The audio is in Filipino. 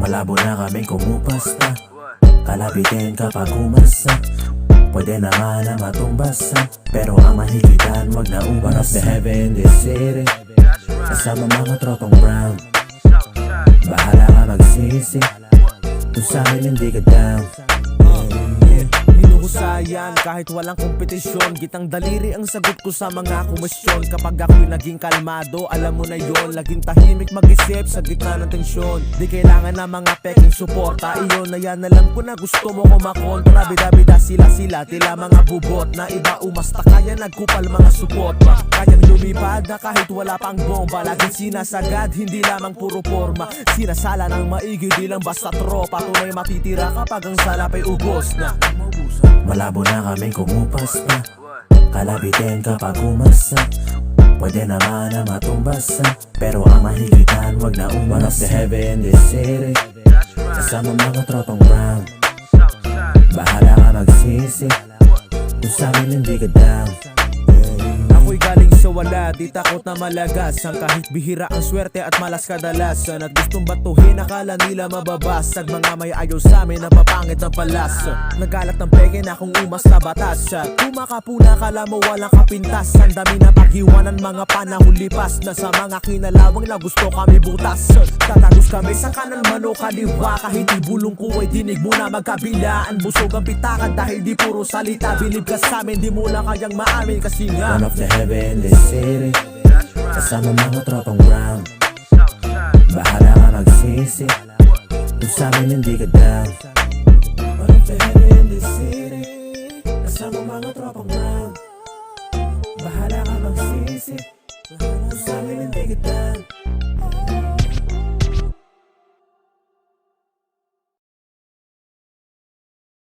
Malabo na kaming kumupasta, kalabitin kapag umasa. Pwede na nga na matumbasa, pero ang mahigitan wag na umasa. The heaven this city, kasama mga tropang brown. Bahala ka magsisi, kung sa'min hindi ka down. Hinuhusayan kahit walang kompetisyon, gitang daliri ang sagot ko sa mga kumusyon. Kapag ako'y naging kalmado, alam mo na yon, laging tahimik mag-isip sa gitna ng tensyon. Di kailangan na mga peking suporta, iyon na yan, alam ko na gusto mo kumakontra. Bida-bida sila tila mga bubot na iba umasta, kaya nagkupal mga support pa. Kayang lumipad na kahit wala pang bomba, laging sinasagad, hindi lamang puro forma. Sinasala ng maigi, di lang basta tropa. Tunay matitira kapag ang salap ay ubos na. Malabo na kaming kumupasta, kalabitin kapag umasa. Pwede na nga na matumbasa, pero ang mahigitan wag na umasa. The heaven this city, kasama mga tropang brown. Bahala ka magsisi, kung sa'min hindi ka down. Ako'y galing sa wala, di takot na malagas. Ang kahit bihira ang swerte at malas kadalasan. At gustong batuhin, akala nila mababasag. Mga may ayaw sa'min na papangit ng palasa. Nagalat ng peke na kung umas na batas. At kumakapuna, kala mo walang kapintas. Ang dami na paghiwanan, mga panahon lipas. Na sa mga kinalawang na gusto kami butas. Tatagos kami sa kanan man o kaliwa. Kahit ibulong ko ay dinig mo na magkabilaan. Busog ang pitakan dahil di puro salita. Bilib ka sa'min, di mo lang kayang maamin kasi nga One of the heaven this city, kasama mga tropang brown. Bahala ka magsisi, kung sa'min hindi ka down. One of the heaven this city, kasama mga tropang brown. Bahala ka magsisi, kung sa'min hindi ka down.